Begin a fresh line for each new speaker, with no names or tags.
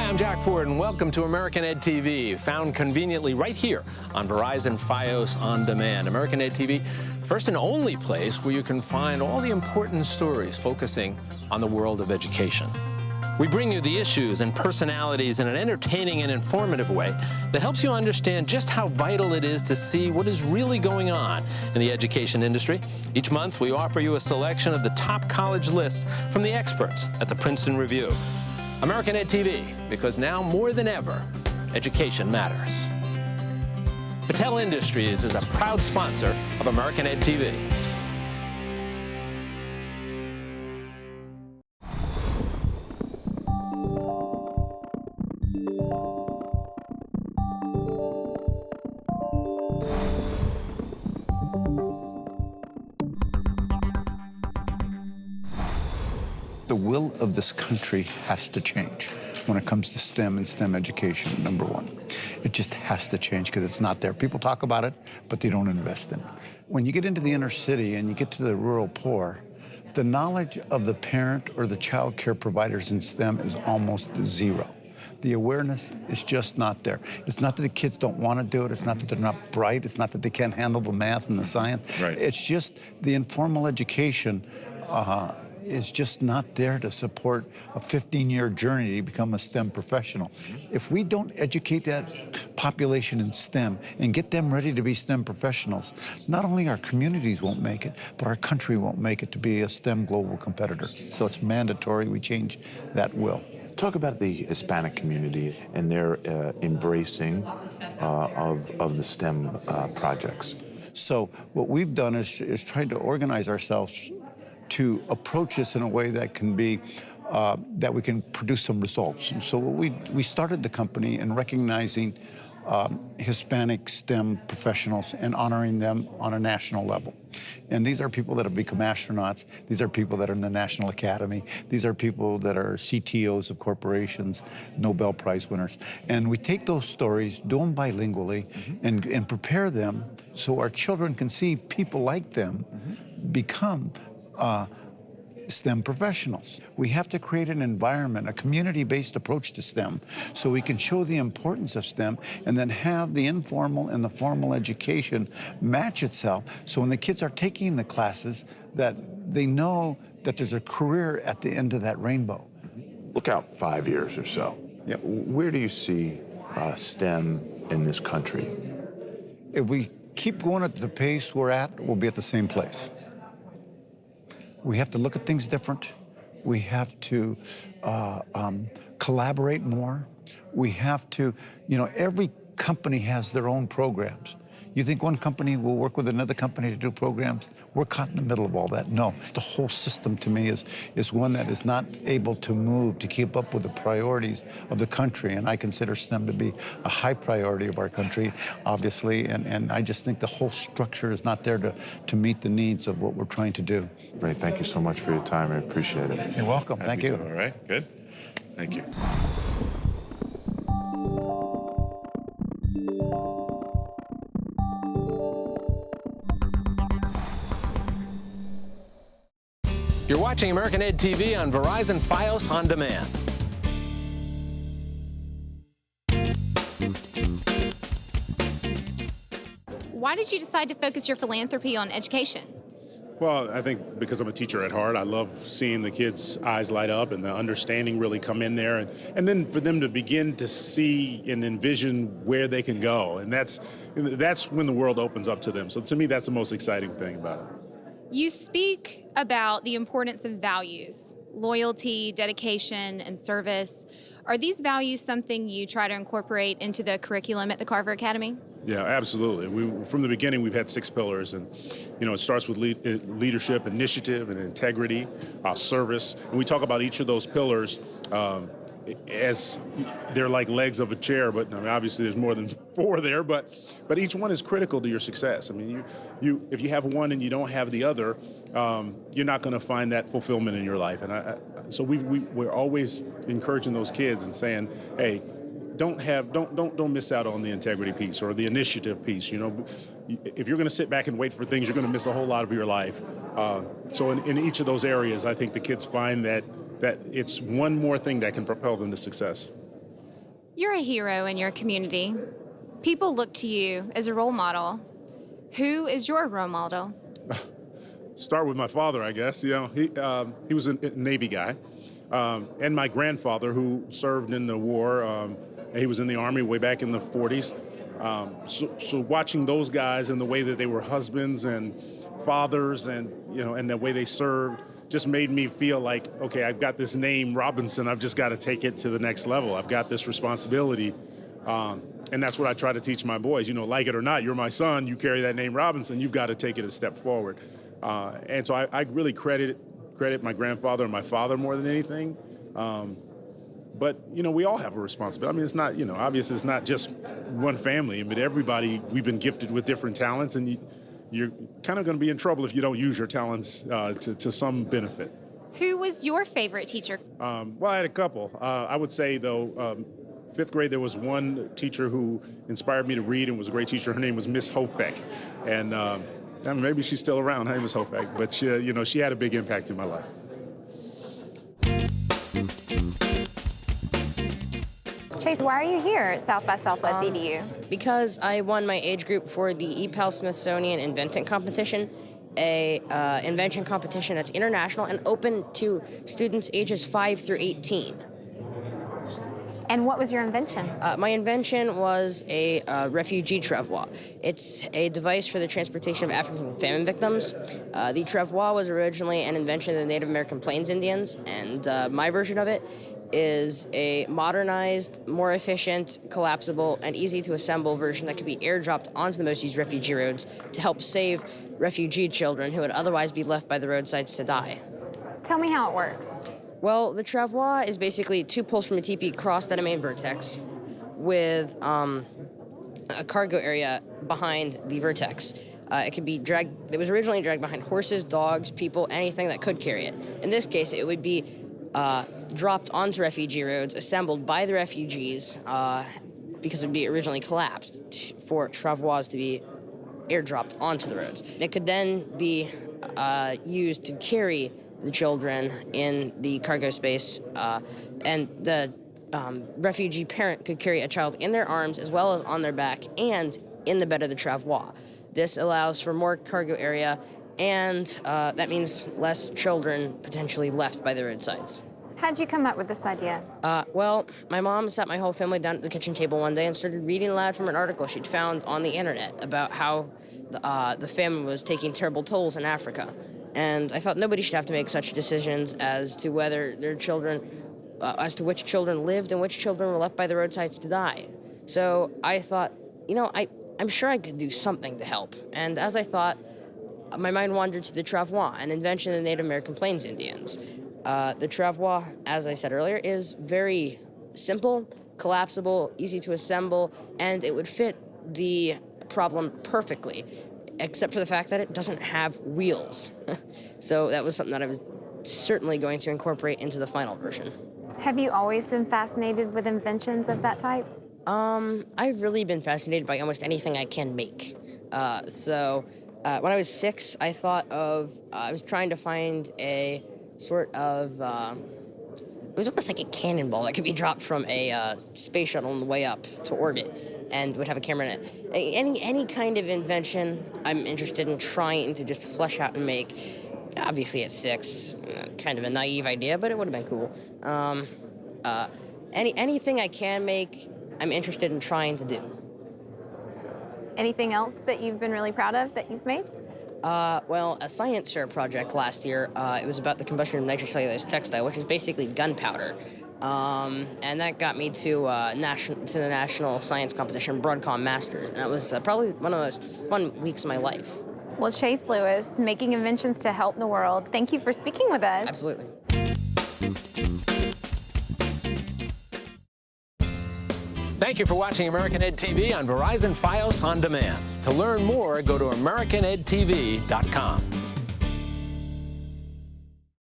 Hi, I'm Jack Ford, and welcome to AmericanED TV, found conveniently right here on Verizon Fios On Demand. AmericanED TV, first and only place where you can find all the important stories focusing on the world of education. We bring you the issues and personalities in an entertaining and informative way that helps you understand just how vital it is to see what is really going on in the education industry. Each month, we offer you a selection of the top college lists from the experts at the Princeton Review. AmericanED TV, because now more than ever, education matters. Battelle Industries is a proud sponsor of AmericanED TV.
The will of this country has to change when it comes to STEM and STEM education, number one. It just has to change because it's not there. People talk about it, but they don't invest in it. When you get into the inner city and you get to the rural poor, the knowledge of the parent or the child care providers in STEM is almost zero. The awareness is just not there. It's not that the kids don't want to do it. It's not that they're not bright. It's not that they can't handle the math and the science.
Right.
It's just the informal education is just not there to support a 15-year journey to become a STEM professional. If we don't educate that population in STEM and get them ready to be STEM professionals, not only our communities won't make it, but our country won't make it to be a STEM global competitor. So it's mandatory we change that will.
Talk about the Hispanic community and their embracing of the STEM projects.
So what we've done is trying to organize ourselves to approach this in a way that can be, that we can produce some results. And so we started the company in recognizing Hispanic STEM professionals and honoring them on a national level. And these are people that have become astronauts. These are people that are in the National Academy. These are people that are CTOs of corporations, Nobel Prize winners. And we take those stories, do them bilingually, and prepare them so our children can see people like them become STEM professionals. We have to create an environment, a community-based approach to STEM, so we can show the importance of STEM and then have the informal and the formal education match itself, so when the kids are taking the classes, that they know that there's a career at the end of that rainbow.
Look out 5 years or so. Yeah, where do you see STEM in this country?
If we keep going at the pace we're at, we'll be at the same place. We have to look at things different. We have to collaborate more. We have to, every company has their own programs. You think one company will work with another company to do programs? We're caught in the middle of all that. No, the whole system to me is one that is not able to move to keep up with the priorities of the country. And I consider STEM to be a high priority of our country, obviously. And I just think the whole structure is not there to meet the needs of what we're trying to do.
Ray, thank you so much for your time. I appreciate it.
You're welcome. Thank you.
All right, good. Thank you.
You're watching AmericanED TV on Verizon Fios On Demand.
Why did you decide to focus your philanthropy on education?
Well, I think because I'm a teacher at heart, I love seeing the kids' eyes light up and the understanding really come in there, and then for them to begin to see and envision where they can go, and that's when the world opens up to them. So to me, that's the most exciting thing about it.
You speak about the importance of values, loyalty, dedication, and service. Are these values something you try to incorporate into the curriculum at the Carver Academy?
Yeah, absolutely. From the beginning, we've had 6 pillars, and it starts with leadership, initiative, and integrity, service. And we talk about each of those pillars as they're like legs of a chair, but I mean, obviously there's more than 4 there, but each one is critical to your success. I mean, if you have one and you don't have the other, you're not going to find that fulfillment in your life. And so we're always encouraging those kids and saying, hey, don't miss out on the integrity piece or the initiative piece. If you're going to sit back and wait for things, you're going to miss a whole lot of your life. So in each of those areas, I think the kids find that it's one more thing that can propel them to success.
You're a hero in your community. People look to you as a role model. Who is your role model?
Start with my father, I guess. You know, he was a Navy guy, and my grandfather who served in the war. He was in the Army way back in the 40s. So watching those guys and the way that they were husbands and fathers, and and the way they served, just made me feel like, okay, I've got this name Robinson. I've just got to take it to the next level. I've got this responsibility. And that's what I try to teach my boys. Like it or not, you're my son. You carry that name Robinson. You've got to take it a step forward. And so I really credit my grandfather and my father more than anything. But we all have a responsibility. I mean, it's not obviously it's not just one family. I mean, everybody, we've been gifted with different talents, and you're kind of going to be in trouble if you don't use your talents to some benefit.
Who was your favorite teacher?
Well, I had a couple. I would say, though, 5th grade, there was one teacher who inspired me to read and was a great teacher. Her name was Miss Hopek. And maybe she's still around. Hi, Miss Hopek. But, she had a big impact in my life.
Chase, why are you here at South by Southwest EDU?
Because I won my age group for the EPAL Smithsonian Inventant Competition, a invention competition that's international and open to students ages 5 through 18.
And what was your invention?
My invention was a refugee travois. It's a device for the transportation of African famine victims. The travois was originally an invention of the Native American Plains Indians, and my version of it is a modernized, more efficient, collapsible, and easy to assemble version that could be airdropped onto the most used refugee roads to help save refugee children who would otherwise be left by the roadsides to die.
Tell me how it works.
Well, the travois is basically 2 poles from a teepee crossed at a main vertex with a cargo area behind the vertex. It could be dragged. It was originally dragged behind horses, dogs, people, anything that could carry it. In this case, it would be dropped onto refugee roads, assembled by the refugees, because it would be originally collapsed for travois to be airdropped onto the roads. It could then be used to carry the children in the cargo space, and the refugee parent could carry a child in their arms as well as on their back and in the bed of the travois. This allows for more cargo area, and that means less children potentially left by the roadsides.
How'd you come up with this idea?
Well, my mom sat my whole family down at the kitchen table one day and started reading aloud from an article she'd found on the internet about how the famine was taking terrible tolls in Africa. And I thought nobody should have to make such decisions as to whether their children, as to which children lived and which children were left by the roadsides to die. So I thought, I'm sure I could do something to help. And as I thought, my mind wandered to the travois, an invention of the Native American Plains Indians. The travois, as I said earlier, is very simple, collapsible, easy to assemble, and it would fit the problem perfectly, except for the fact that it doesn't have wheels. So that was something that I was certainly going to incorporate into the final version.
Have you always been fascinated with inventions of that type?
I've really been fascinated by almost anything I can make. So when I was 6, I thought of, I was trying to find a sort of, it was almost like a cannonball that could be dropped from a space shuttle on the way up to orbit and would have a camera in it. Any kind of invention I'm interested in trying to just flesh out and make. Obviously at 6, kind of a naive idea, but it would have been cool. Anything I can make, I'm interested in trying to do.
Anything else that you've been really proud of that you've made?
Well, a science fair project last year, it was about the combustion of nitrocellulose textile, which is basically gunpowder. And that got me to the national science competition, Broadcom Masters. And that was probably one of the most fun weeks of my life.
Well, Chase Lewis, making inventions to help the world. Thank you for speaking with us.
Absolutely.
Thank you for watching AmericanED TV on Verizon Fios On Demand. To learn more, go to AmericanEdTV.com.